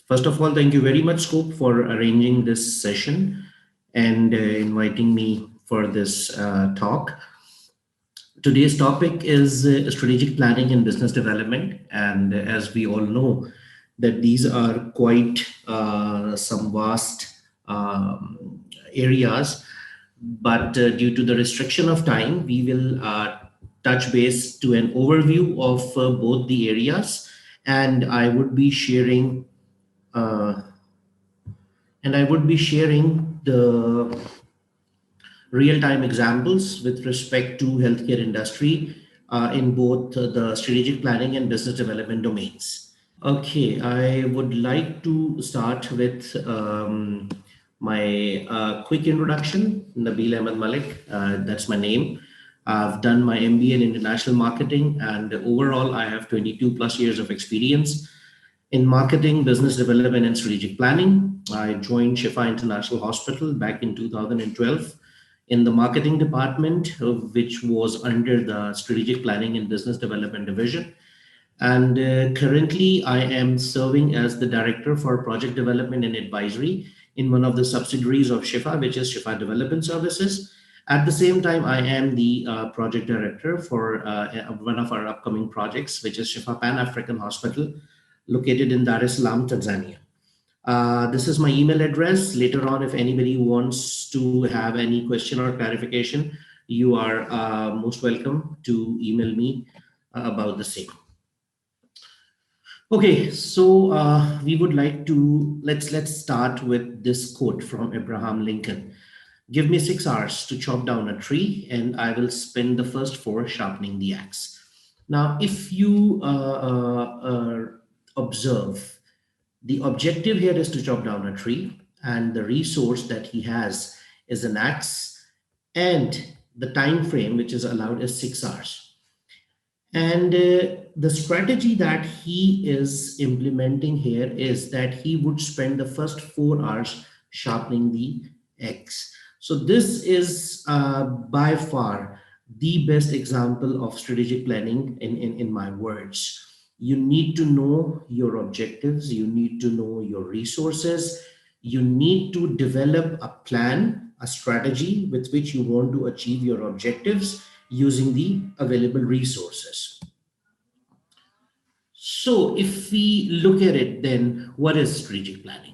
First of all, thank you very much, Scope, for arranging this session and inviting me for this talk. Today's topic is strategic planning and business development. And as we all know, that these are quite some vast areas, but due to the restriction of time, we will touch base to an overview of both the areas, and I would be sharing uh, the real-time examples with respect to healthcare industry in both the strategic planning and business development domains. Okay, I would like to start with my quick introduction. Nabeel Ahmed Malik, that's my name. I've done my MBA in international marketing, and overall, I have 22 plus years of experience in marketing, business development, and strategic planning. I joined Shifa International Hospital back in 2012 in the marketing department, which was under the strategic planning and business development division. And currently, I am serving as the director for project development and advisory in one of the subsidiaries of Shifa, which is Shifa Development Services. At the same time, I am the project director for one of our upcoming projects, which is Shifa Pan African Hospital, located in Dar es Salaam, Tanzania. This is my email address. Later on, if anybody wants to have any question or clarification, you are most welcome to email me about the same. Okay, so we would like to let's start with this quote from Abraham Lincoln. Give me 6 hours to chop down a tree, and I will spend the first 4 sharpening the axe. Now, if you observe, the objective here is to chop down a tree, and the resource that he has is an axe, and the time frame which is allowed is 6 hours. And the strategy that he is implementing here is that he would spend the first 4 hours sharpening the axe. So this is by far the best example of strategic planning in my words. You need to know your objectives, you need to know your resources, you need to develop a plan, a strategy with which you want to achieve your objectives using the available resources. So if we look at it, then what is strategic planning?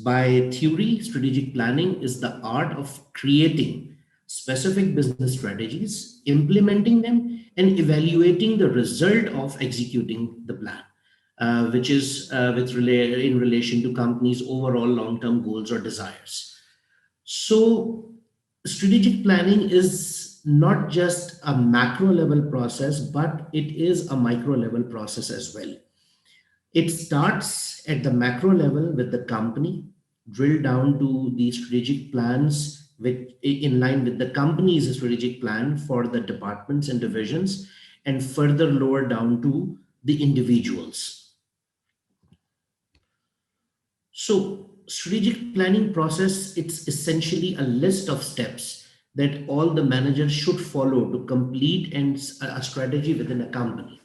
By theory, strategic planning is the art of creating specific business strategies, implementing them, and evaluating the result of executing the plan, which is in relation to companies' overall long-term goals or desires. So strategic planning is not just a macro level process, but it is a micro level process as well. It starts at the macro level with the company, drill down to the strategic plans with, in line with the company's strategic plan for the departments and divisions, and further lower down to the individuals. So strategic planning process, it's essentially a list of steps that all the managers should follow to complete a strategy within a company.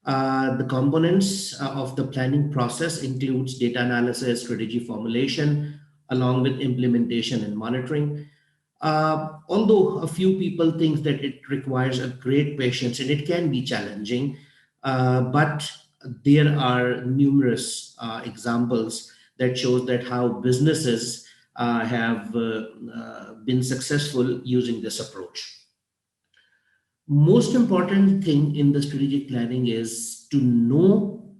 The components of the planning process includes data analysis, strategy formulation, along with implementation and monitoring. Although a few people think that it requires a great patience and it can be challenging, but there are numerous examples that shows that how businesses have been successful using this approach. Most important thing in the strategic planning is to know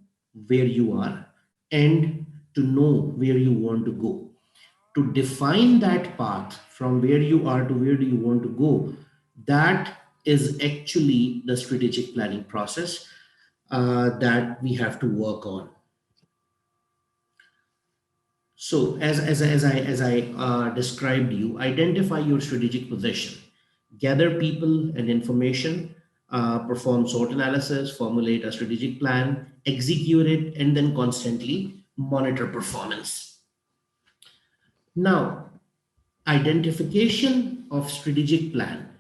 where you are and to know where you want to go. To define that path from where you are to where do you want to go, that is actually the strategic planning process that we have to work on. So as I described you, identify your strategic position, gather people and information, perform SWOT analysis, formulate a strategic plan, execute it, and then constantly monitor performance. Now, identification of strategic plan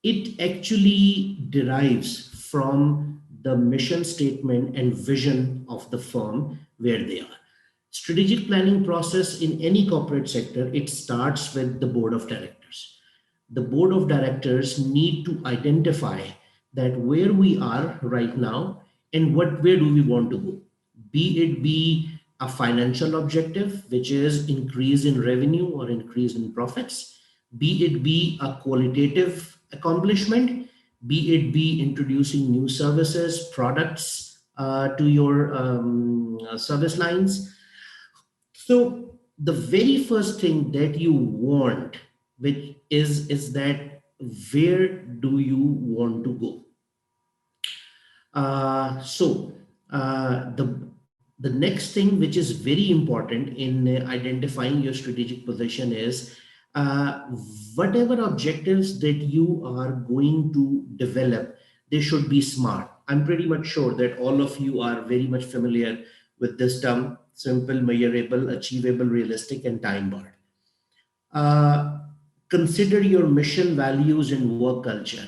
it actually derives from the mission statement and vision of the firm where they are. Strategic planning process in any corporate sector, it starts with the board of directors. The board of directors need to identify that where we are right now and where do we want to go. Be it be a financial objective, which is increase in revenue or increase in profits, be it be a qualitative accomplishment, be it be introducing new services, products to your service lines. So the very first thing that you want, which is that where do you want to go? So the next thing which is very important in identifying your strategic position is uh, whatever objectives that you are going to develop, they should be smart. I'm pretty much sure that all of you are very much familiar with this term: simple, measurable, achievable, realistic, and time bound. uh, Consider your mission, values, and work culture.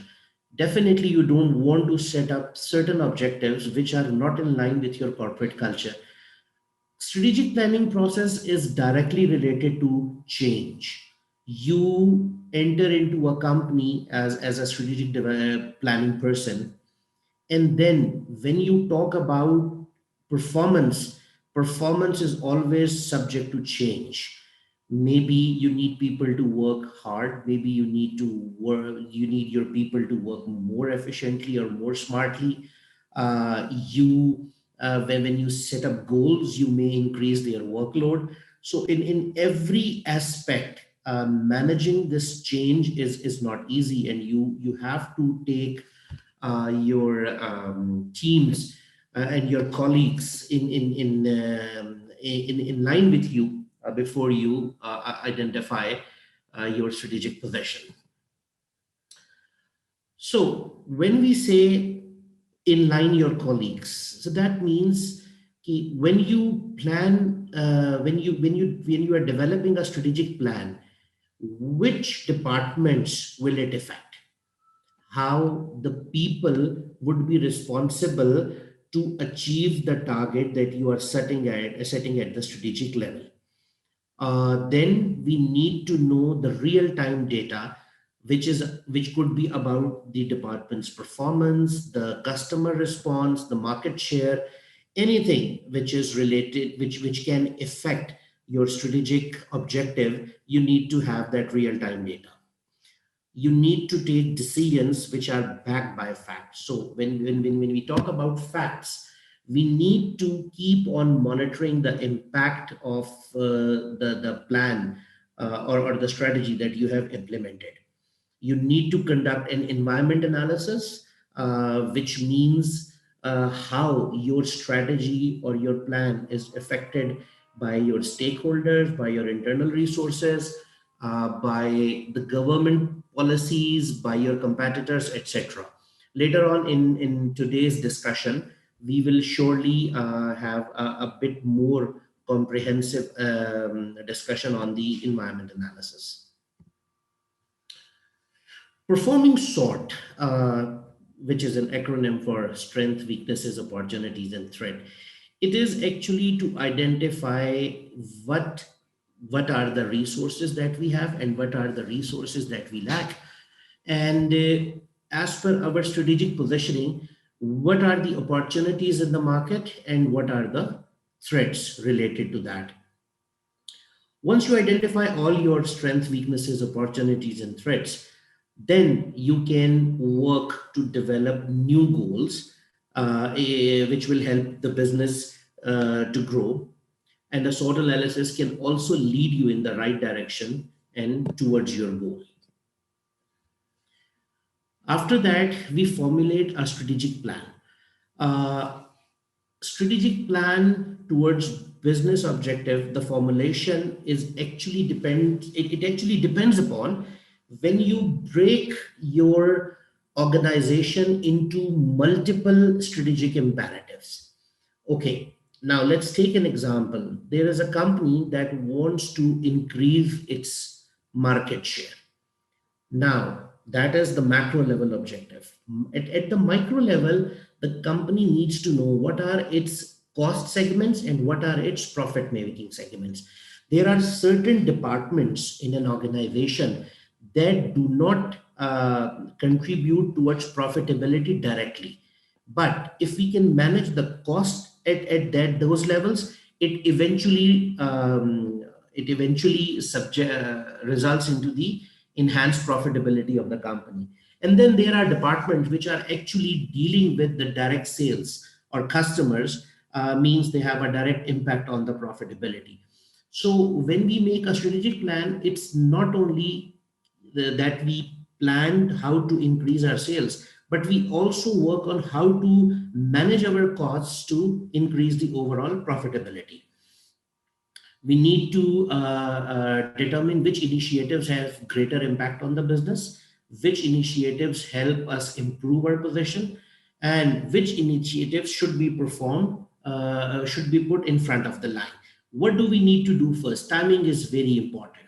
Definitely, you don't want to set up certain objectives which are not in line with your corporate culture. Strategic planning process is directly related to change. You enter into a company as a strategic planning person, and then when you talk about performance, performance is always subject to change. Maybe you need people to work hard, maybe you need your people to work more efficiently or more smartly. You when you set up goals, you may increase their workload. So in every aspect, managing this change is not easy, and you have to take your teams and your colleagues in line with you before you identify your strategic position. So when we say inline your colleagues, so that means when you plan, when you are developing a strategic plan, which departments will it affect? How the people would be responsible to achieve the target that you are setting at the strategic level. Then we need to know the real time data, which could be about the department's performance, the customer response, the market share, anything which is related, which can affect your strategic objective. You need to have that real time data. You need to take decisions which are backed by facts. So when we talk about facts, we need to keep on monitoring the impact of the plan or the strategy that you have implemented. You need to conduct an environment analysis, which means how your strategy or your plan is affected by your stakeholders, by your internal resources, by the government policies, by your competitors, etc. Later on in today's discussion, we will surely have a bit more comprehensive discussion on the environment analysis. Performing SWOT, which is an acronym for strength, weaknesses, opportunities, and threat, it is actually to identify what what are the resources that we have and what are the resources that we lack. And as per our strategic positioning, what are the opportunities in the market and what are the threats related to that. Once you identify all your strengths, weaknesses, opportunities, and threats, then you can work to develop new goals, which will help the business to grow. And the SWOT analysis can also lead you in the right direction and towards your goal. After that, we formulate a strategic plan. Uh, Strategic plan towards business objective, the formulation is actually it actually depends upon when you break your organization into multiple strategic imperatives. Okay, now let's take an example. There is a company that wants to increase its market share. Now That is the macro level objective. At the micro level, the company needs to know what are its cost segments and what are its profit making segments. There are certain departments in an organization that do not contribute towards profitability directly. But if we can manage the cost at those levels, it eventually results into the enhanced profitability of the company. And then there are departments which are actually dealing with the direct sales or customers, means they have a direct impact on the profitability. So when we make a strategic plan, it's not only that we planned how to increase our sales, but we also work on how to manage our costs to increase the overall profitability. We need to determine which initiatives have greater impact on the business, which initiatives help us improve our position, and which initiatives should be performed, should be put in front of the line. What do we need to do first? Timing is very important.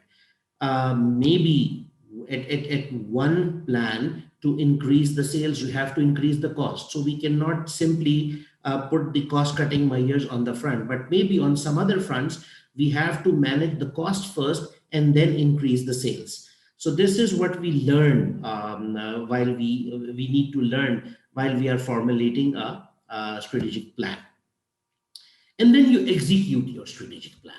Maybe at one plan to increase the sales, you have to increase the cost. So we cannot simply put the cost cutting measures on the front, but maybe on some other fronts, we have to manage the cost first and then increase the sales. So this is what we learn while we need to learn while we are formulating a strategic plan. And then you execute your strategic plan.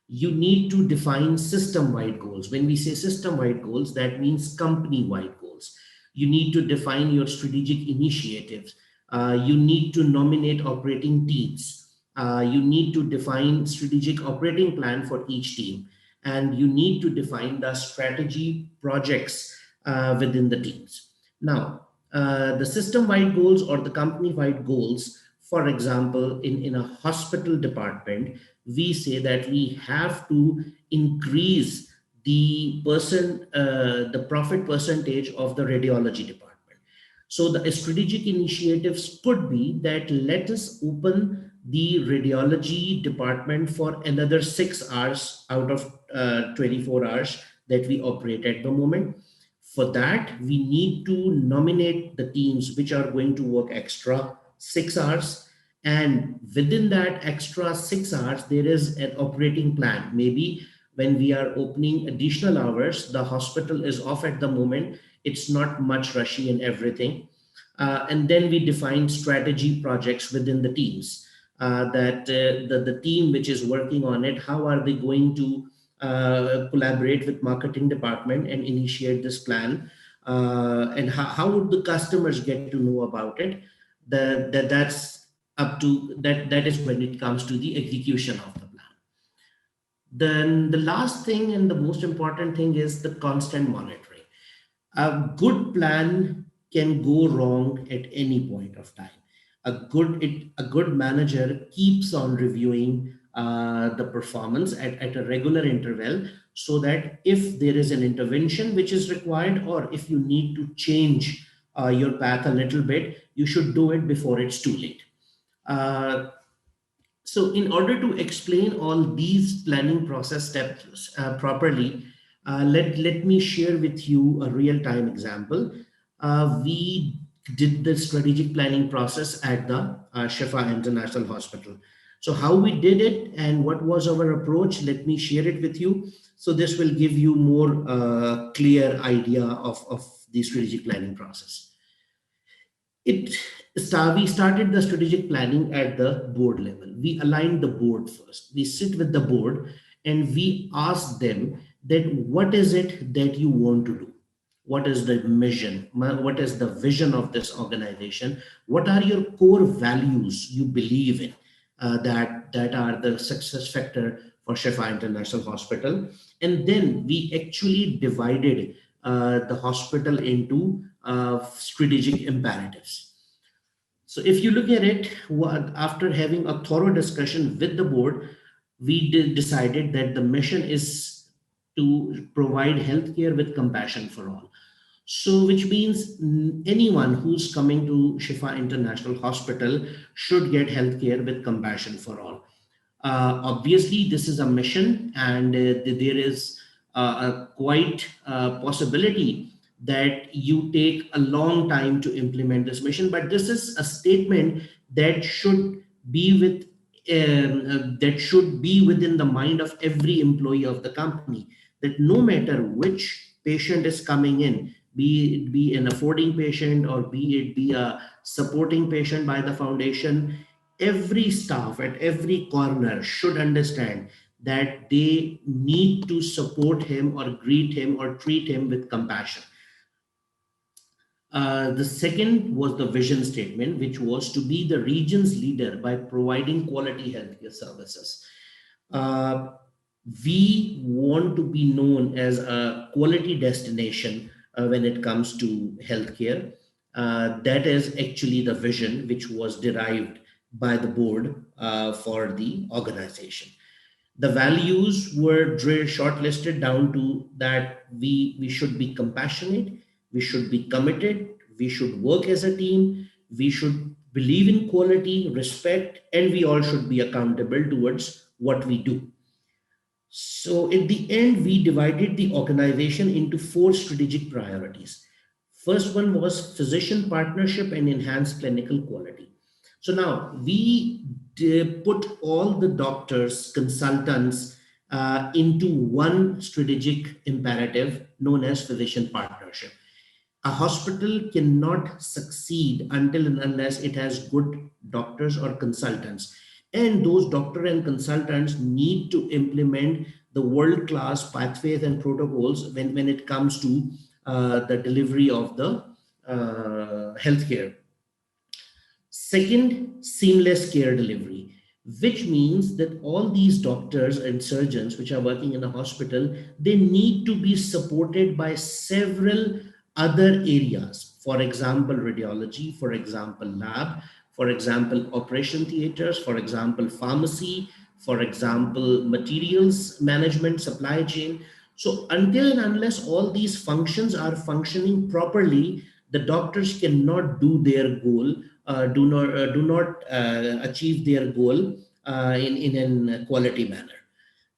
You need to define system-wide goals. When we say system-wide goals, that means company-wide goals. You need to define your strategic initiatives. You need to nominate operating teams. You need to define strategic operating plan for each team. And you need to define the strategy projects within the teams. Now, the system-wide goals or the company-wide goals, for example, in a hospital department, we say that we have to increase the profit percentage of the radiology department. So the strategic initiatives could be that let us open the radiology department for another 6 hours out of 24 hours that we operate at the moment. For that, we need to nominate the teams which are going to work extra 6 hours. And within that extra 6 hours, there is an operating plan. Maybe when we are opening additional hours, the hospital is off at the moment. It's not much rushy and everything. And then we define strategy projects within the teams. The team which is working on it, how are they going to collaborate with marketing department and initiate this plan? And how would the customers get to know about it? That's up to that is when it comes to the execution of the plan. Then the last thing and the most important thing is the constant monitoring. A good plan can go wrong at any point of time. A good manager keeps on reviewing the performance at a regular interval, so that if there is an intervention which is required, or if you need to change your path a little bit, you should do it before it's too late. Uh, so in order to explain all these planning process steps properly, let me share with you a real-time example. We did the strategic planning process at the Shifa International Hospital. So how we did it and what was our approach, let me share it with you. So this will give you more clear idea of the strategic planning process. We started the strategic planning at the board level. We aligned the board first. We sit with the board and we ask them that what is it that you want to do? What is the mission? What is the vision of this organization? What are your core values you believe in that are the success factor for Shifa International Hospital? And then we actually divided the hospital into strategic imperatives. So if you look at it, after having a thorough discussion with the board, we decided that the mission is to provide healthcare with compassion for all. So which means anyone who's coming to Shifa International Hospital should get healthcare with compassion for all. Obviously, this is a mission, and there is a quite possibility that you take a long time to implement this mission, but this is a statement that should be that should be within the mind of every employee of the company, that no matter which patient is coming in, be it be an affording patient or be it be a supporting patient by the foundation, every staff at every corner should understand that they need to support him or greet him or treat him with compassion. The second was the vision statement, which was to be the region's leader by providing quality healthcare services. Uh, we want to be known as a quality destination when it comes to healthcare. That is actually the vision which was derived by the board for the organization. The values were shortlisted down to that we should be compassionate, we should be committed, we should work as a team, we should believe in quality, respect, and we all should be accountable towards what we do. So at the end, we divided the organization into four strategic priorities. First one was physician partnership and enhanced clinical quality. So now we put all the doctors, consultants into one strategic imperative known as physician partnership. A hospital cannot succeed until and unless it has good doctors or consultants. And those doctor and consultants need to implement the world-class pathways and protocols when it comes to the delivery of the healthcare. Second, seamless care delivery, which means that all these doctors and surgeons which are working in a hospital, they need to be supported by several other areas. For example, radiology, for example, lab, for example, operation theaters, for example, pharmacy, for example, materials management, supply chain. So until and unless all these functions are functioning properly, the doctors cannot do their goal, do not achieve their goal in a quality manner.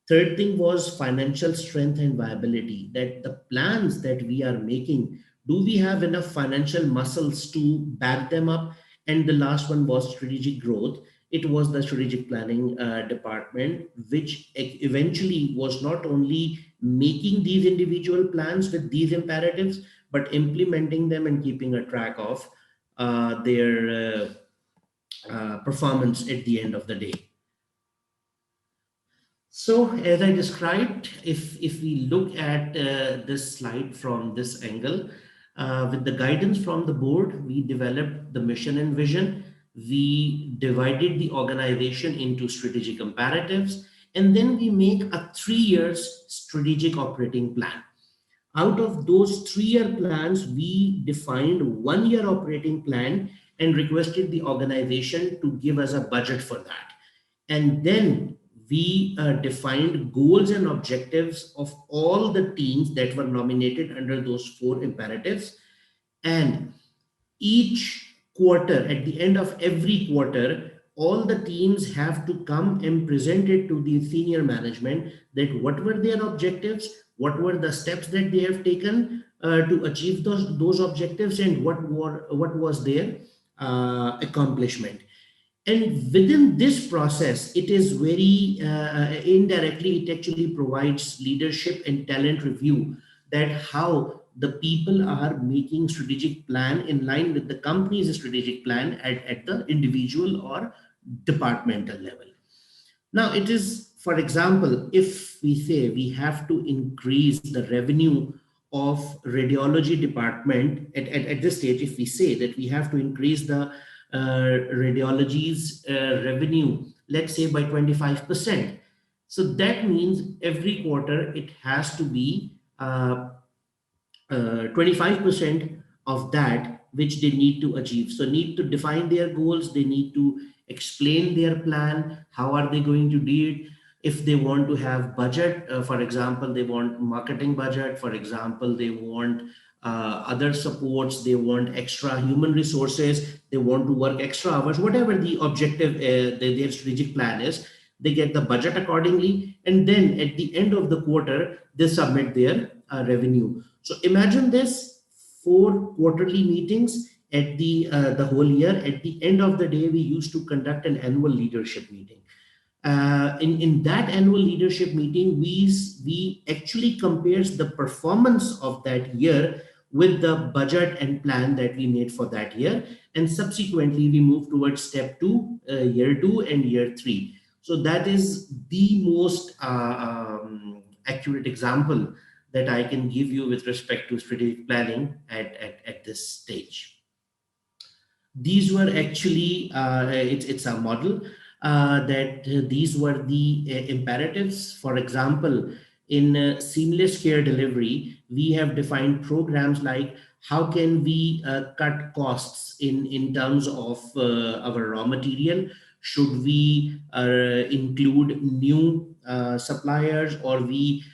Third thing was financial strength and viability, that the plans that we are making, do we have enough financial muscles to back them up? And the last one was strategic growth. It was the strategic planning department, which eventually was not only making these individual plans with these imperatives, but implementing them and keeping a track of their performance at the end of the day. So, as I described, if we look at this slide from this angle, with the guidance from the board, we developed the mission and vision. We divided the organization into strategic imperatives, and then we make a 3 year strategic operating plan. Out of those 3 year plans, we defined 1 year operating plan and requested the organization to give us a budget for that. And then we defined goals and objectives of all the teams that were nominated under those four imperatives. And each quarter, at the end of every quarter, all the teams have to come and present it to the senior management that what were their objectives, what were the steps that they have taken to achieve those objectives, and what was their accomplishment. And within this process, it is very indirectly, it actually provides leadership and talent review, that how the people are making strategic plan in line with the company's strategic plan at the individual or departmental level. Now, it is, for example, if we say we have to increase the revenue of radiology department at this stage, if we say that we have to increase the radiology's revenue, let's say by 25%. So that means every quarter it has to be 25% of that which they need to achieve. So need to define their goals, they need to explain their plan, how are they going to do it. If they want to have budget, for example, they want marketing budget, for example, they want other supports, they want extra human resources, they want to work extra hours, whatever the objective, their strategic plan is, they get the budget accordingly. And then at the end of the quarter, they submit their revenue. So imagine this 4 quarterly meetings at the whole year. At the end of the day, we used to conduct an annual leadership meeting. In that annual leadership meeting, we actually compares the performance of that year with the budget and plan that we made for that year, and subsequently we move towards step two, year two and year three. So that is the most accurate example that I can give you with respect to strategic planning at this stage. These were actually it's a model that these were the imperatives. For example, in seamless care delivery, we have defined programs like how can we cut costs in terms of our raw material. Should we include new suppliers, or we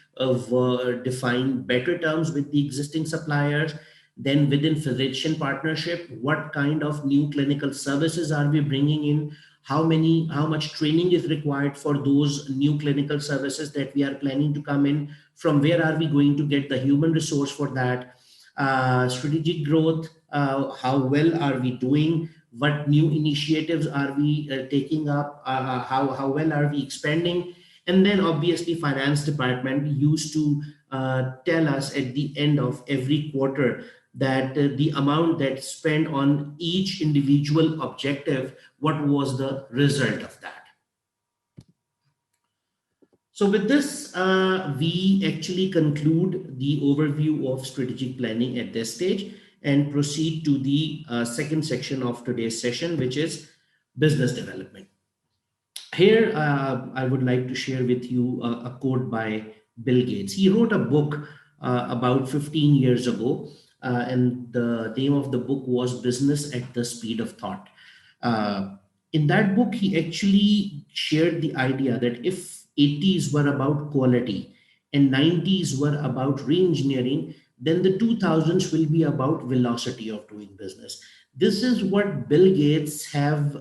define better terms with the existing suppliers? Then within physician partnership, what kind of new clinical services are we bringing in? How much training is required for those new clinical services that we are planning to come in? From where are we going to get the human resource for that? Strategic growth, how well are we doing? What new initiatives are we taking up? How well are we expanding? And then obviously finance department used to tell us at the end of every quarter that the amount that's spent on each individual objective, what was the result of that. So with this, we actually conclude the overview of strategic planning at this stage and proceed to the second section of today's session, which is business development. Here, I would like to share with you a quote by Bill Gates. He wrote a book about 15 years ago, and the name of the book was Business at the Speed of Thought. In that book, he actually shared the idea that if 80s were about quality and 90s were about re-engineering, then the 2000s will be about velocity of doing business. This is what Bill Gates have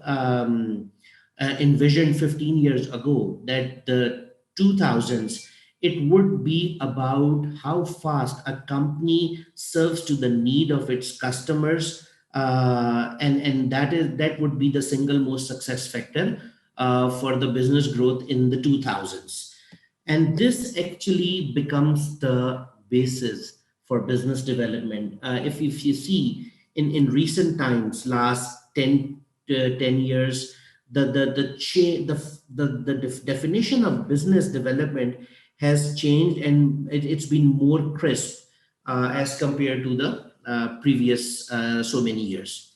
envisioned 15 years ago, that the 2000s, it would be about how fast a company serves to the need of its customers, and that would be the single most success factor for the business growth in the 2000s. And this actually becomes the basis for business development. If you see in recent times, last 10 years, the definition of business development has changed, and it's been more crisp as compared to the previous so many years.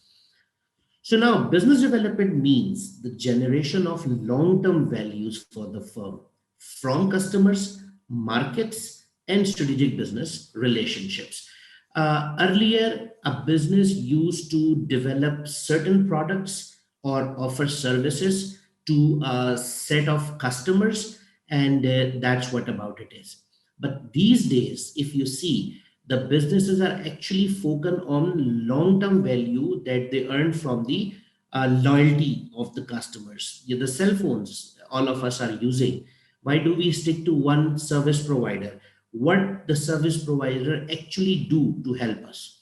So now business development means the generation of long-term values for the firm from customers, markets, and strategic business relationships. Earlier, a business used to develop certain products or offer services to a set of customers, and that's what about it is. But these days, if you see, the businesses are actually focused on long-term value that they earn from the loyalty of the customers. The cell phones all of us are using, why do we stick to one service provider? What the service provider actually do to help us?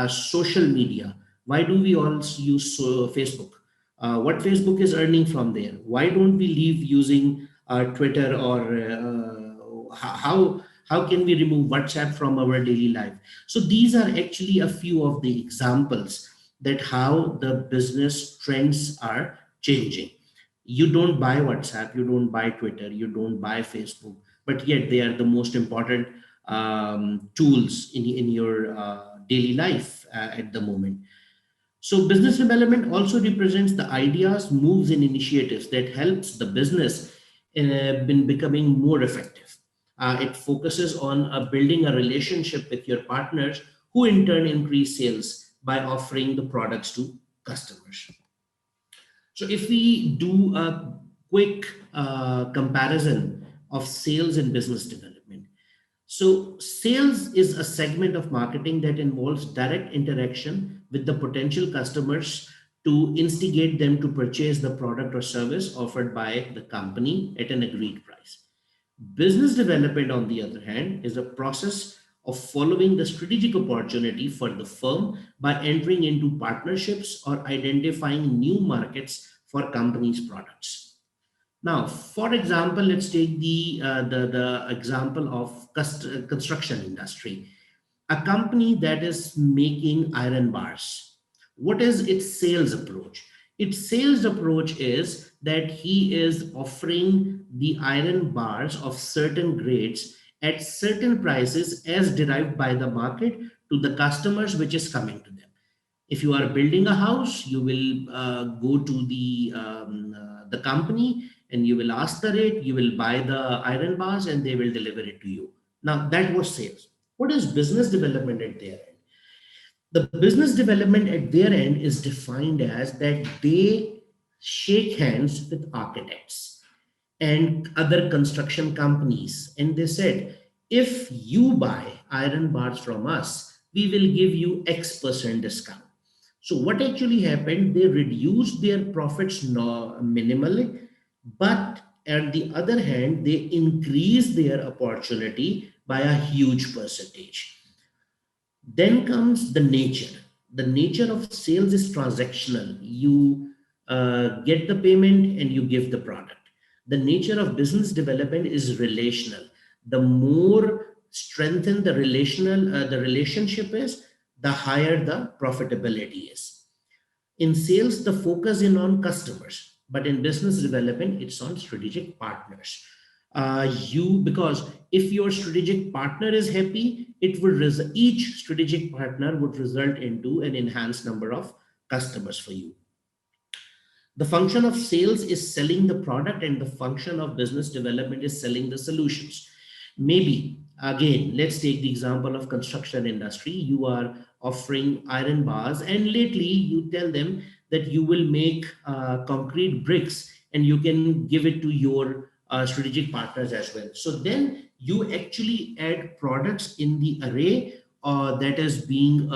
Social media, why do we all use Facebook? What Facebook is earning from there? Why don't we leave using Twitter, or how can we remove WhatsApp from our daily life? So these are actually a few of the examples that how the business trends are changing. You don't buy WhatsApp, you don't buy Twitter, you don't buy Facebook, but yet they are the most important tools in your daily life at the moment. So business development also represents the ideas, moves, and initiatives that helps the business in becoming more effective. It focuses on building a relationship with your partners, who in turn increase sales by offering the products to customers. So if we do a quick comparison of sales and business development. So sales is a segment of marketing that involves direct interaction with the potential customers to instigate them to purchase the product or service offered by the company at an agreed price. Business development, on the other hand, is a process of following the strategic opportunity for the firm by entering into partnerships or identifying new markets for companies' products. Now, for example, let's take the example of construction industry. A company that is making iron bars. What is its sales approach? Its sales approach is that he is offering the iron bars of certain grades at certain prices as derived by the market to the customers which is coming to them. If you are building a house, you will go to the company and you will ask the rate, you will buy the iron bars and they will deliver it to you. Now that was sales. What is business development at their end? The business development at their end is defined as that they shake hands with architects and other construction companies. And they said, if you buy iron bars from us, we will give you X% discount. So what actually happened, they reduced their profits minimally, but on the other hand, they increased their opportunity by a huge percentage. Then comes the nature. The nature of sales is transactional. You get the payment and you give the product. The nature of business development is relational. The more strengthened the relationship is, the higher the profitability is. In sales, the focus is on customers, but in business development, it's on strategic partners. Because if your strategic partner is happy, each strategic partner would result into an enhanced number of customers for you. The function of sales is selling the product, and the function of business development is selling the solutions. Maybe, again, let's take the example of construction industry. You are offering iron bars, and lately you tell them that you will make concrete bricks and you can give it to your strategic partners as well. So then you actually add products in the array that is being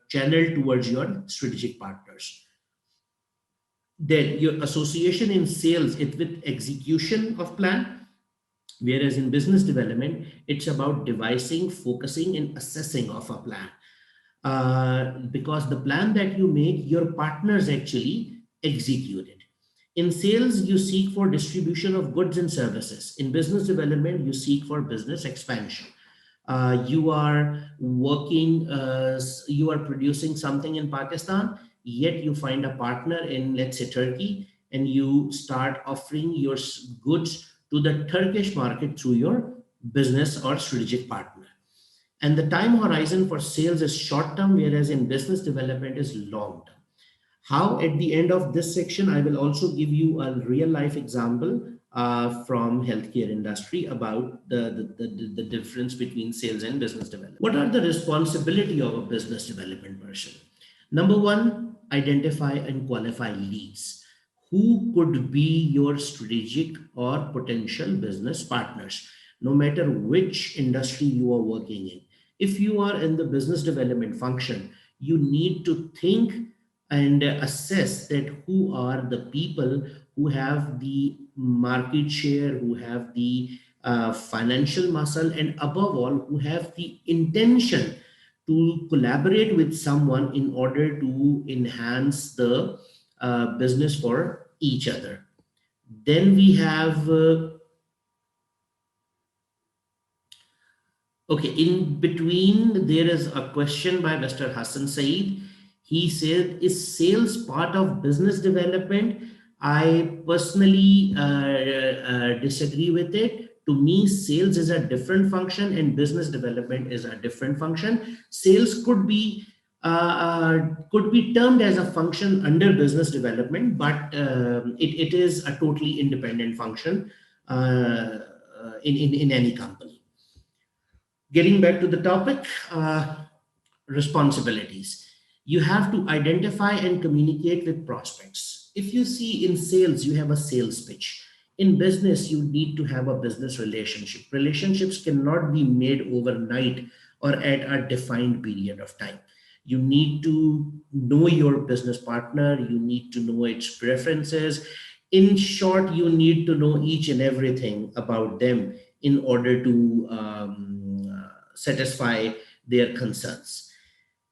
channeled towards your strategic partners. Then your association in sales it with execution of plan, whereas in business development it's about devising, focusing, and assessing of a plan. Because the plan that you make, your partners actually execute it. In sales, you seek for distribution of goods and services. In business development, you seek for business expansion. You are working, you are producing something in Pakistan, yet you find a partner in, let's say, Turkey, and you start offering your goods to the Turkish market through your business or strategic partner. And the time horizon for sales is short term, whereas in business development is long term. How at the end of this section, I will also give you a real life example from healthcare industry about the difference between sales and business development. What are the responsibility of a business development person? Number one, identify and qualify leads. Who could be your strategic or potential business partners, no matter which industry you are working in? If you are in the business development function, you need to think and assess that who are the people who have the market share, who have the financial muscle, and above all, who have the intention to collaborate with someone in order to enhance the business for each other. Then we have okay, in between, there is a question by Mr. Hassan Saeed. He said, is sales part of business development? I personally disagree with it. To me, sales is a different function and business development is a different function. Sales could be termed as a function under business development, but it is a totally independent function in any company. Getting back to the topic, responsibilities. You have to identify and communicate with prospects. If you see in sales, you have a sales pitch. In business, you need to have a business relationship. Relationships cannot be made overnight or at a defined period of time. You need to know your business partner. You need to know its preferences. In short, you need to know each and everything about them in order to satisfy their concerns.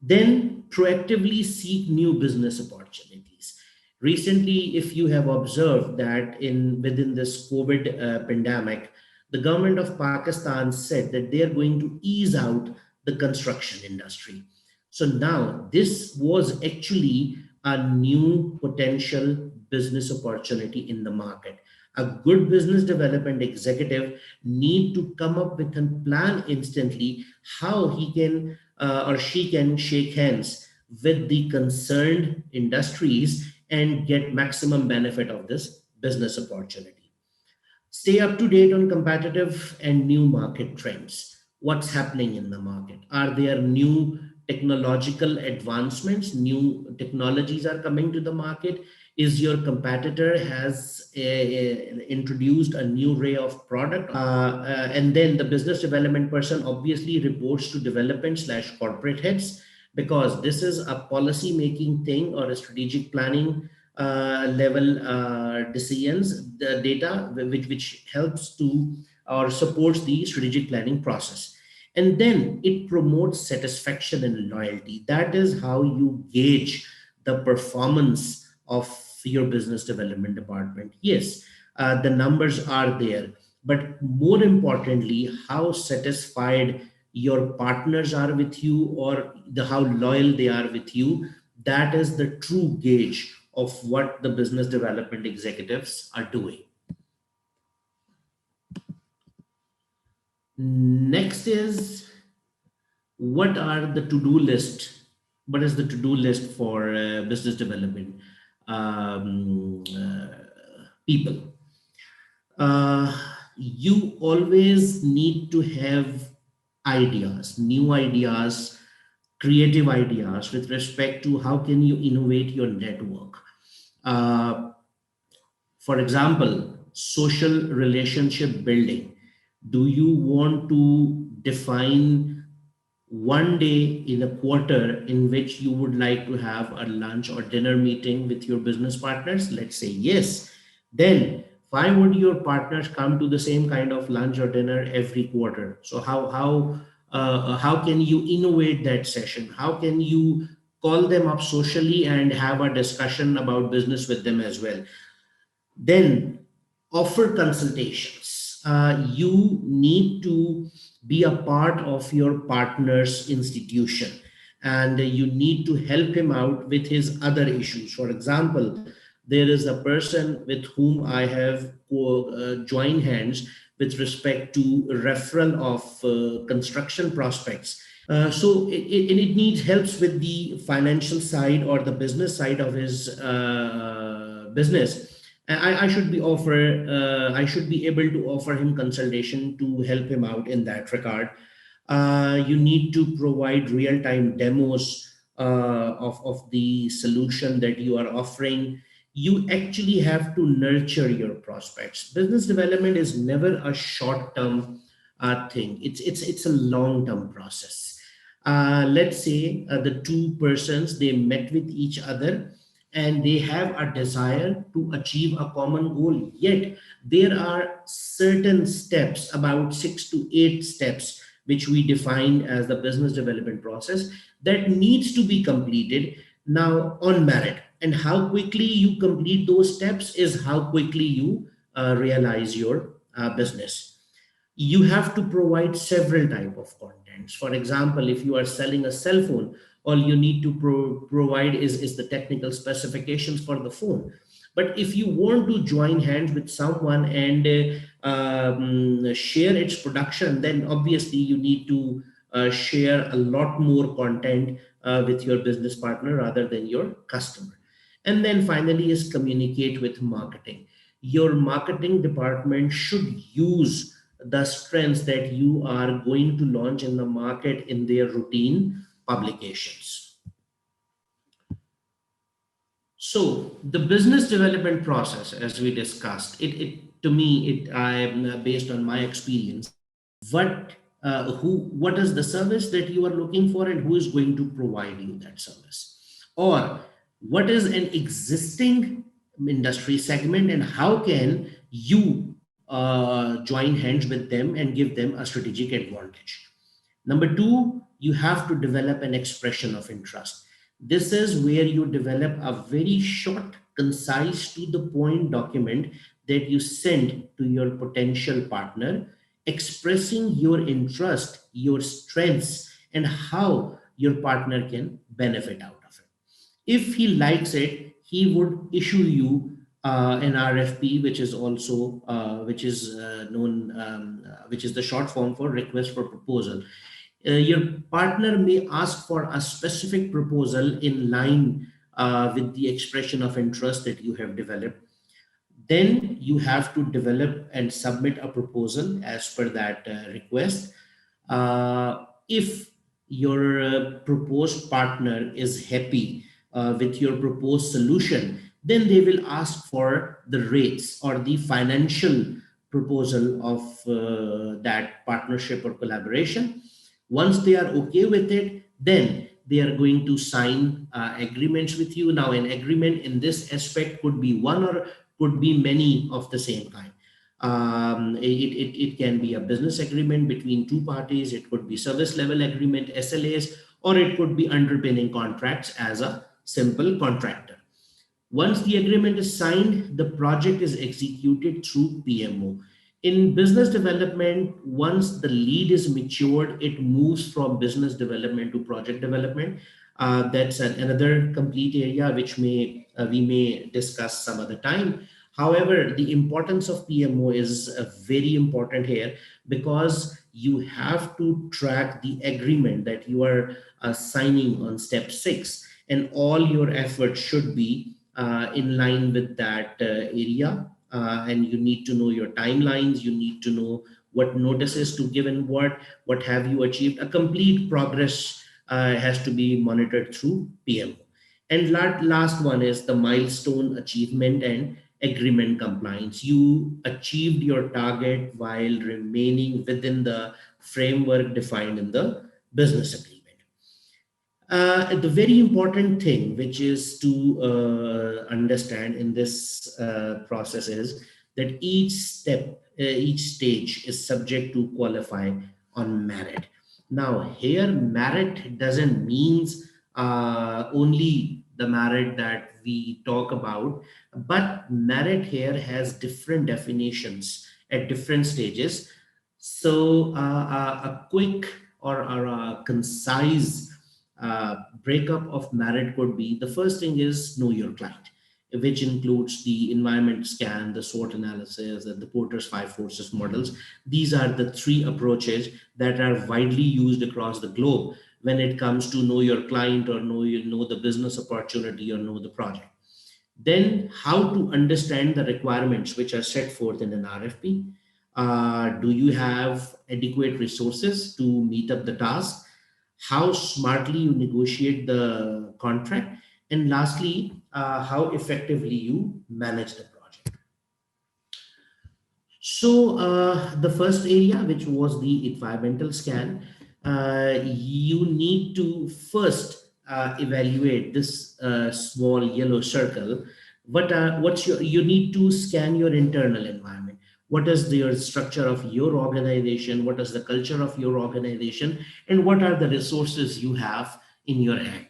Then proactively seek new business opportunities. Recently, if you have observed that in within this COVID pandemic, the government of Pakistan said that they are going to ease out the construction industry. So now this was actually a new potential business opportunity in the market. A good business development executive need to come up with a plan instantly how he can or she can shake hands with the concerned industries and get maximum benefit of this business opportunity. Stay up to date on competitive and new market trends. What's happening in the market? Are there new technological advancements? New technologies are coming to the market. Is your competitor has introduced a new array of product? And then the business development person obviously reports to development slash corporate heads, because this is a policy making thing or a strategic planning level decisions, the data which helps to or supports the strategic planning process. And then it promotes satisfaction and loyalty. That is how you gauge the performance of your business development department. Yes, the numbers are there, but more importantly, how satisfied your partners are with you, or how loyal they are with you. That is the true gauge of what the business development executives are doing. Next is, what are the to-do list? What is the to-do list for business development people? You always need to have ideas, new ideas, creative ideas with respect to how can you innovate your network. Uh, for example, social relationship building. Do you want to define one day in a quarter in which you would like to have a lunch or dinner meeting with your business partners? Let's say yes. Then why would your partners come to the same kind of lunch or dinner every quarter? So how can you innovate that session? How can you call them up socially and have a discussion about business with them as well? Then offer consultations. You need to be a part of your partner's institution, and you need to help him out with his other issues. For example, there is a person with whom I have joined hands with respect to referral of construction prospects. So it needs helps with the financial side or the business side of his business. I should be I should be able to offer him consultation to help him out in that regard. You need to provide real-time demos of the solution that you are offering. You actually have to nurture your prospects. Business development is never a short-term thing. It's a long-term process. Let's say the two persons, they met with each other and they have a desire to achieve a common goal. Yet there are certain steps, about 6 to 8 steps, which we define as the business development process, that needs to be completed now on merit. And how quickly you complete those steps is how quickly you realize your business. You have to provide several type of contents. For example, if you are selling a cell phone, all you need to provide is the technical specifications for the phone. But if you want to join hands with someone and share its production, then obviously you need to share a lot more content with your business partner rather than your customer. And then finally is communicate with marketing. Your marketing department should use the strengths that you are going to launch in the market in their routine publications. So the business development process, as we discussed, it to me, I based on my experience, what what is the service that you are looking for, and who is going to provide you that service, or what is an existing industry segment, and how can you join hands with them and give them a strategic advantage. Number two, you have to develop an expression of interest. This is where you develop a very short, concise, to the point document that you send to your potential partner, expressing your interest, your strengths, and how your partner can benefit out of it. If he likes it, he would issue you an RFP, which is also which is the short form for request for proposal. Your partner may ask for a specific proposal in line with the expression of interest that you have developed. Then you have to develop and submit a proposal as per that request. If your proposed partner is happy with your proposed solution, then they will ask for the rates or the financial proposal of that partnership or collaboration. Once they are okay with it, then they are going to sign agreements with you. Now, an agreement in this aspect could be one or could be many of the same kind. It can be a business agreement between two parties, it could be service level agreement, SLAs, or it could be underpinning contracts as a simple contractor. Once the agreement is signed, the project is executed through PMO. In business development, once the lead is matured, it moves from business development to project development. That's another complete area which we may discuss some other time. However, the importance of PMO is very important here, because you have to track the agreement that you are signing on step 6, and all your efforts should be in line with that area. And you need to know your timelines, you need to know what notices to give and what have you achieved. A complete progress has to be monitored through PMO. And last one is the milestone achievement and agreement compliance. You achieved your target while remaining within the framework defined in the business agreement. The very important thing which is to understand in this process is that each stage is subject to qualify on merit. Now, here merit doesn't means only the merit that we talk about, but merit here has different definitions at different stages. So, a quick or a concise breakup of merit could be: the first thing is know your client, which includes the environment scan, the SWOT analysis, and the Porter's five forces models. These are the three approaches that are widely used across the globe when it comes to know your client, or know the business opportunity, or know the project. Then, how to understand the requirements which are set forth in an RFP. Do you have adequate resources to meet up the task? How smartly you negotiate the contract? And lastly, how effectively you manage the project. So, the first area, which was the environmental scan, you need to first evaluate this small yellow circle. You need to scan your internal environment. What is the structure of your organization? What is the culture of your organization? And what are the resources you have in your hand?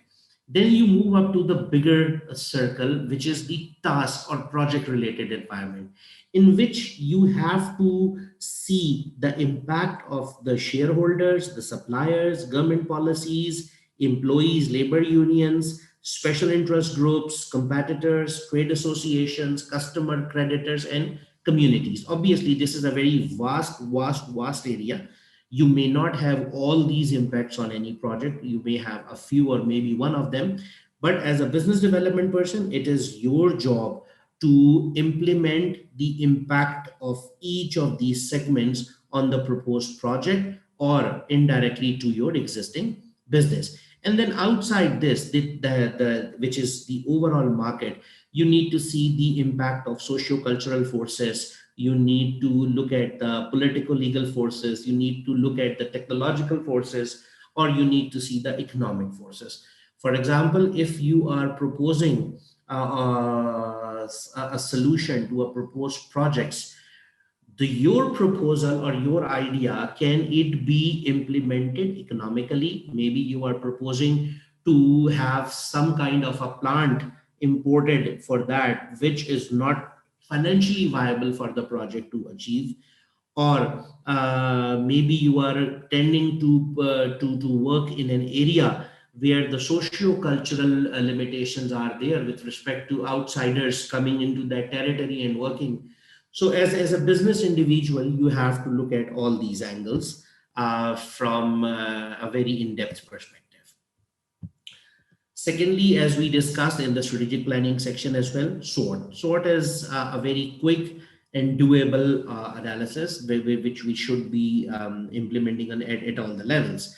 Then you move up to the bigger circle, which is the task or project related environment, in which you have to see the impact of the shareholders, the suppliers, government policies, employees, labor unions, special interest groups, competitors, trade associations, customer creditors, and communities. Obviously, this is a very vast area. You may not have all these impacts on any project. You may have a few or maybe one of them. But as a business development person, it is your job to implement the impact of each of these segments on the proposed project, or indirectly to your existing business. And then outside this, which is the overall market, you need to see the impact of socio-cultural forces. You need to look at the political legal forces. You need to look at the technological forces, or you need to see the economic forces. For example, if you are proposing a solution to a proposed projects, your proposal or your idea, can it be implemented economically? Maybe you are proposing to have some kind of a plant imported for that, which is not financially viable for the project to achieve. Or maybe you are tending to work in an area where the socio-cultural limitations are there with respect to outsiders coming into that territory and working. So as a business individual, you have to look at all these angles from a very in-depth perspective. Secondly, as we discussed in the strategic planning section as well, SWOT. SWOT is a very quick and doable analysis which we should be implementing at all the levels.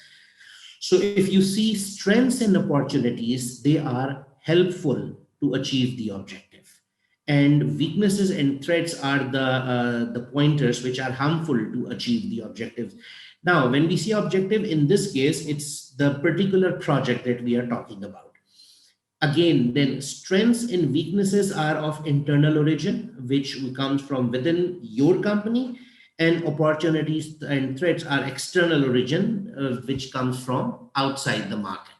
So if you see strengths and opportunities, they are helpful to achieve the objective. And weaknesses and threats are the pointers which are harmful to achieve the objective. Now, when we see objective, in this case, it's the particular project that we are talking about. Again, then strengths and weaknesses are of internal origin, which comes from within your company, and opportunities and threats are external origin, which comes from outside the market.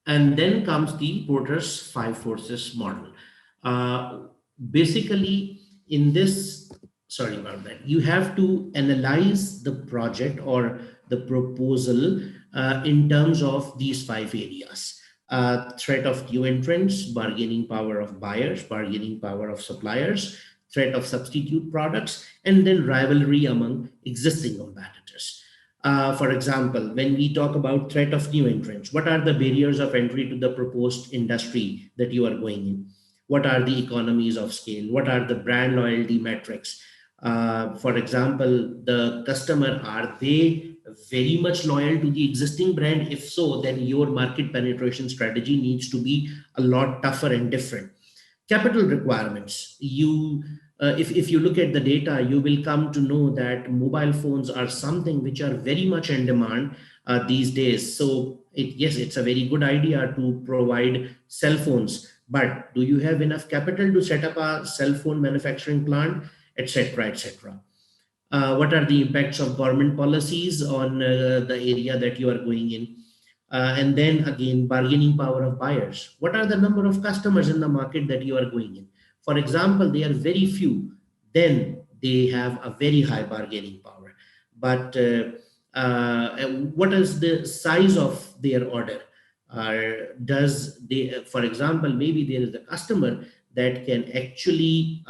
And then comes the Porter's five forces model. Uh, Basically, in this, sorry about that, you have to analyze the project or the proposal in terms of these five areas. Threat of new entrants, bargaining power of buyers, bargaining power of suppliers, threat of substitute products, and then rivalry among existing competitors. For example, when we talk about threat of new entrants, what are the barriers of entry to the proposed industry that you are going in? What are the economies of scale? What are the brand loyalty metrics? For example, the customer, are they very much loyal to the existing brand? If so, then your market penetration strategy needs to be a lot tougher and different. Capital requirements. If you look at the data, you will come to know that mobile phones are something which are very much in demand these days. So yes, it's a very good idea to provide cell phones, but do you have enough capital to set up a cell phone manufacturing plant, etc., etc.? What are the impacts of government policies on the area that you are going in? And then again, bargaining power of buyers. What are the number of customers in the market that you are going in? For example, they are very few, then they have a very high bargaining power. But what is the size of their order? Does they, for example, maybe there is a customer that can actually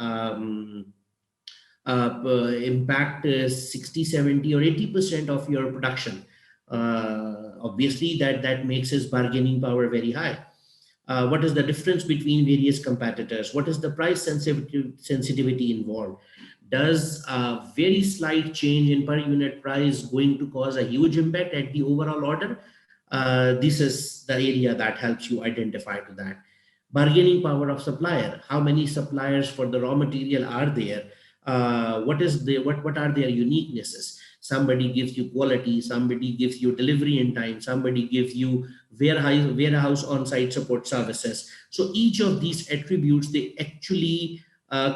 impact 60, 70, or 80% of your production. Obviously, that makes his bargaining power very high. What is the difference between various competitors? What is the price sensitivity involved? Does a very slight change in per unit price going to cause a huge impact at the overall order? This is the area that helps you identify to that. Bargaining power of supplier. How many suppliers for the raw material are there? What are their uniquenesses? Somebody gives you quality, somebody gives you delivery in time, somebody gives you warehouse on-site support services. So each of these attributes, they actually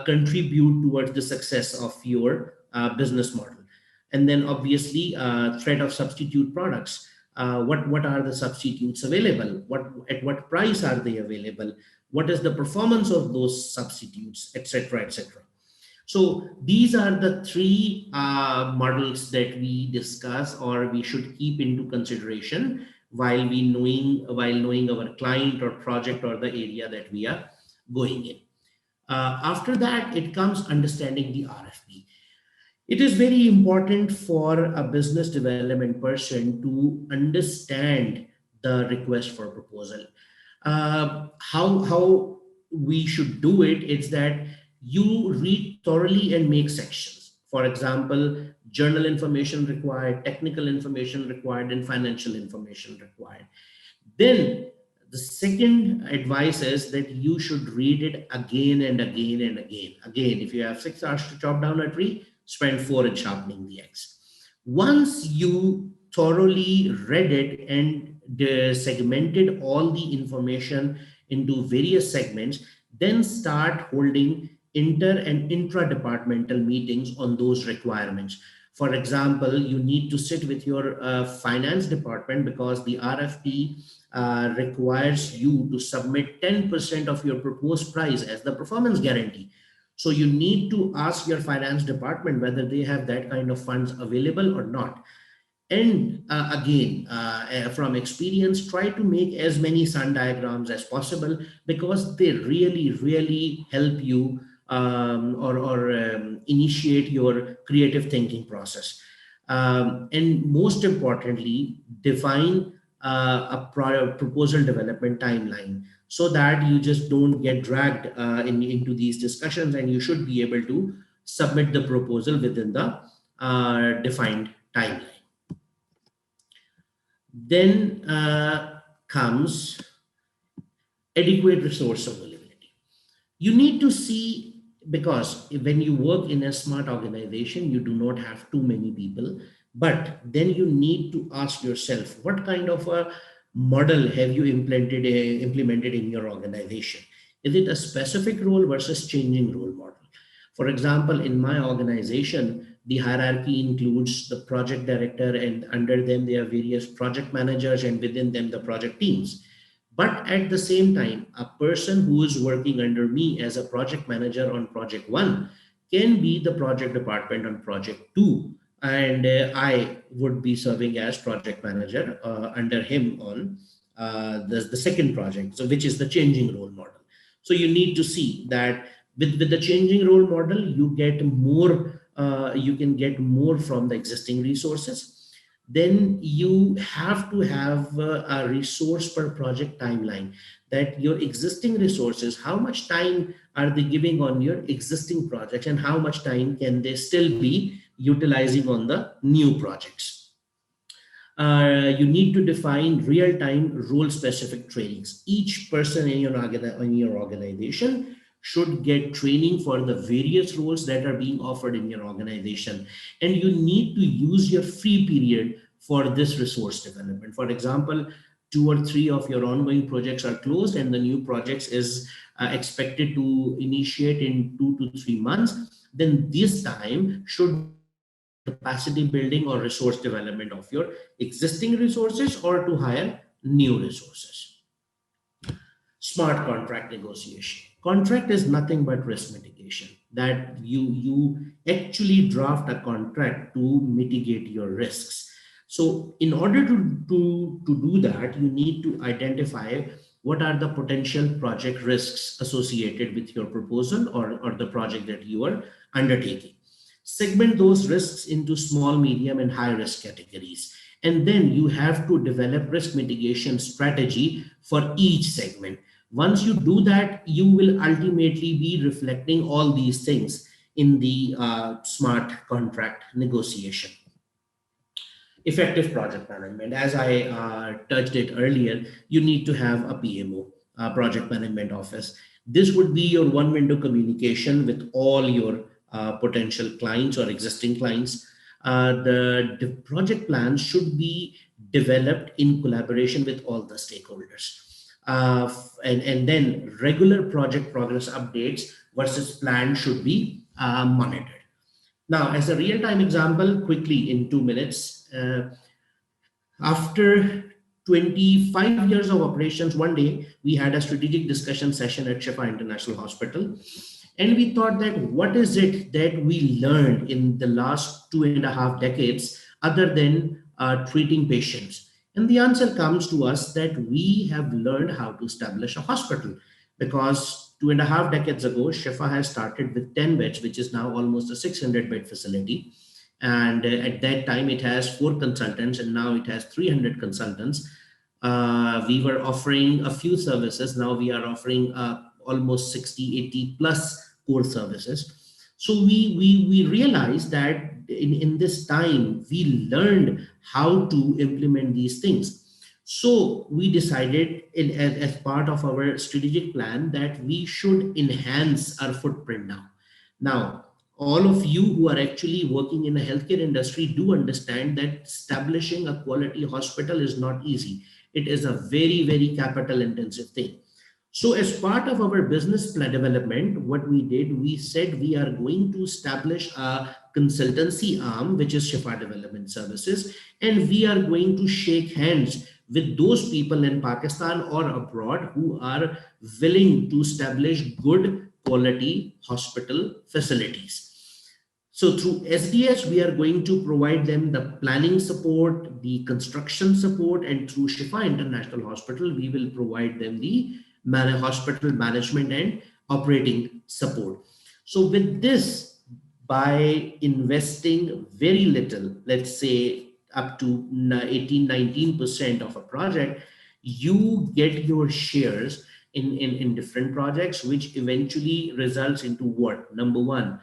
contribute towards the success of your business model. And then obviously threat of substitute products. What are the substitutes available? At what price are they available? What is the performance of those substitutes, etc., etc.? So these are the three models that we discuss or we should keep into consideration while knowing our client or project or the area that we are going in. After that, it comes understanding the RFP. It is very important for a business development person to understand the request for proposal. How we should do it is that you read thoroughly and make sections. For example, journal information required, technical information required, and financial information required. Then the second advice is that you should read it again and again and again. Again, if you have 6 hours to chop down a tree, spend 4 in sharpening the axe. Once you thoroughly read it and segmented all the information into various segments, then start holding inter and intra-departmental meetings on those requirements. For example, you need to sit with your finance department because the RFP requires you to submit 10% of your proposed price as the performance guarantee. So you need to ask your finance department whether they have that kind of funds available or not. And again, from experience, try to make as many sun diagrams as possible because they really help you or initiate your creative thinking process. And most importantly, define a prior proposal development timeline so that you just don't get dragged into these discussions, and you should be able to submit the proposal within the defined timeline. Then comes adequate resource availability. You need to see, because when you work in a smart organization, you do not have too many people, but then you need to ask yourself, what kind of a model have you implemented in your organization? Is it a specific role versus changing role model? For example, in my organization, the hierarchy includes the project director, and under them there are various project managers, and within them the project teams. But at the same time, a person who is working under me as a project manager on project one can be the project department on project two, and I would be serving as project manager under him on the second project, so which is the changing role model. So you need to see that with the changing role model, you get more, you can get more from the existing resources. Then you have to have a resource per project timeline, that your existing resources, how much time are they giving on your existing projects and how much time can they still be utilizing on the new projects. You need to define real-time role-specific trainings. Each person in your organization should get training for the various roles that are being offered in your organization. And you need to use your free period for this resource development. For example, 2 or 3 of your ongoing projects are closed and the new projects is expected to initiate in 2 to 3 months. Then this time should capacity building or resource development of your existing resources or to hire new resources. Smart contract negotiation. Contract is nothing but risk mitigation, that you actually draft a contract to mitigate your risks. So in order to do that, you need to identify what are the potential project risks associated with your proposal or the project that you are undertaking. Segment those risks into small, medium, and high risk categories. And then you have to develop risk mitigation strategy for each segment. Once you do that, you will ultimately be reflecting all these things in the smart contract negotiation. Effective project management. As I touched it earlier, you need to have a PMO, project management office. This would be your one window communication with all your potential clients or existing clients. The project plans should be developed in collaboration with all the stakeholders. And then regular project progress updates versus plan should be monitored. Now, as a real-time example, quickly in 2 minutes, after 25 years of operations, one day we had a strategic discussion session at Shifa International Hospital. And we thought that what is it that we learned in the last 2.5 decades other than treating patients? And the answer comes to us that we have learned how to establish a hospital, because 2.5 decades ago, Shifa has started with 10 beds, which is now almost a 600-bed facility. And at that time, it has 4 consultants, and now it has 300 consultants. We were offering a few services. Now we are offering almost 60, 80 plus core services. So we realized that in this time, we learned how to implement these things. So we decided as part of our strategic plan that we should enhance our footprint now. Now, all of you who are actually working in the healthcare industry do understand that establishing a quality hospital is not easy. It is a very capital intensive thing. So as part of our business plan development, what we did, we said we are going to establish a consultancy arm, which is Shifa Development Services, and we are going to shake hands with those people in Pakistan or abroad who are willing to establish good quality hospital facilities. So through SDS, we are going to provide them the planning support, the construction support, and through Shifa International Hospital, we will provide them the hospital management and operating support. So with this, by investing very little, let's say up to 18, 19% of a project, you get your shares in different projects, which eventually results into what? Number one,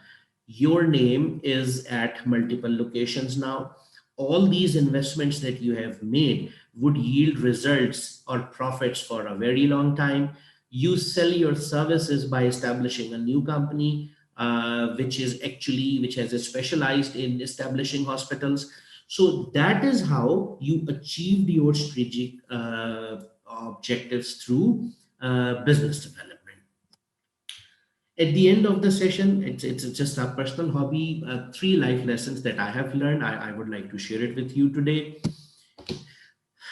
your name is at multiple locations now. All these investments that you have made would yield results or profits for a very long time. You sell your services by establishing a new company, which has specialized in establishing hospitals. So that is how you achieved your strategic objectives through business development. At the end of the session, it's just a personal hobby, three life lessons that I have learned. I would like to share it with you today.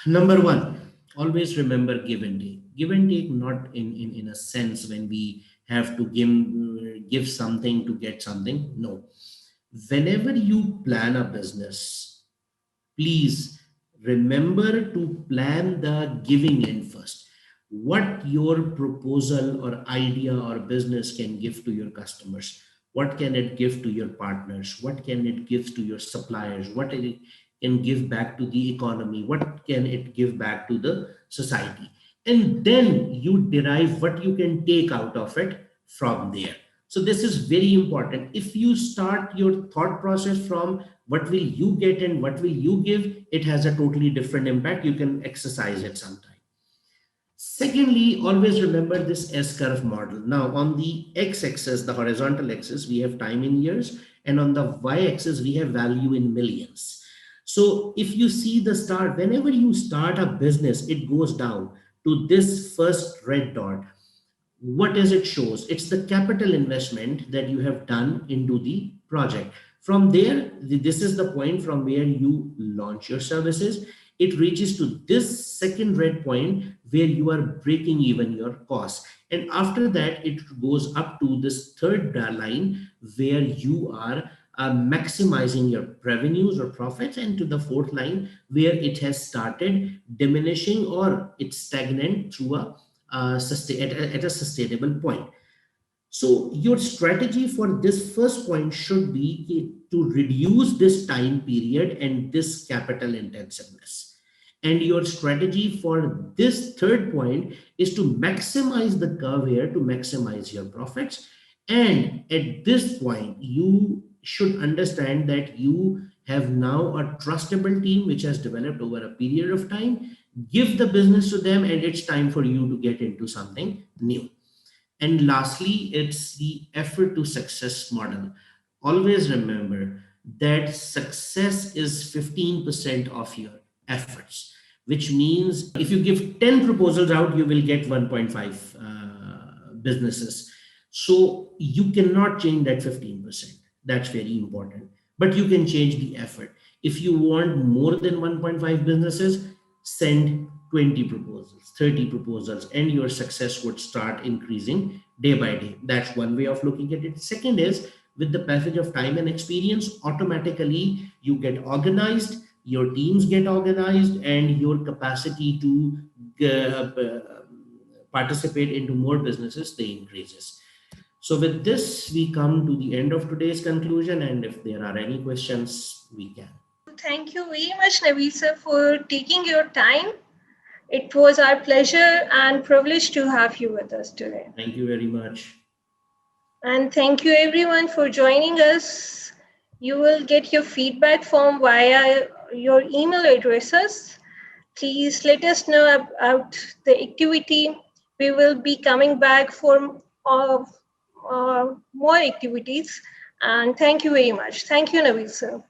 Number one, always remember give and take. Give and take, not in a sense when we have to give something to get something. No. Whenever you plan a business, please remember to plan the giving end first. What your proposal or idea or business can give to your customers, what can it give to your partners, what can it give to your suppliers, what it can give back to the economy, what can it give back to the society, and then you derive what you can take out of it from there. So this is very important. If you start your thought process from what will you get and what will you give, it has a totally different impact. You can exercise it sometime. Secondly, always remember this S curve model. Now, on the X axis, the horizontal axis, we have time in years, and on the Y axis, we have value in millions. So, if you see the start, whenever you start a business, it goes down to this first red dot. What does it shows? It's the capital investment that you have done into the project. From there, this is the point from where you launch your services. It reaches to this second red point where you are breaking even your costs. And after that, it goes up to this third line where you are maximizing your revenues or profits, and to the fourth line where it has started diminishing or it's stagnant through at a sustainable point. So your strategy for this first point should be to reduce this time period and this capital intensiveness. And your strategy for this third point is to maximize the curve here to maximize your profits. And at this point, you should understand that you have now a trustable team which has developed over a period of time. Give the business to them, and it's time for you to get into something new. And lastly, it's the effort to success model. Always remember that success is 15% of your efforts, which means if you give 10 proposals out, you will get 1.5 businesses. So you cannot change that 15%. That's very important. But you can change the effort. If you want more than 1.5 businesses, send 20 proposals, 30 proposals, and your success would start increasing day by day. That's one way of looking at it. Second is, with the passage of time and experience, automatically you get organized, your teams get organized, and your capacity to participate into more businesses, they increases. So with this, we come to the end of today's conclusion, and if there are any questions, we can. Thank you very much, Nabeel sir, for taking your time. It was our pleasure and privilege to have you with us today. Thank you very much. And thank you everyone for joining us. You will get your feedback form via your email addresses. Please let us know about the activity. We will be coming back for more activities. And thank you very much. Thank you, Nabeel sir.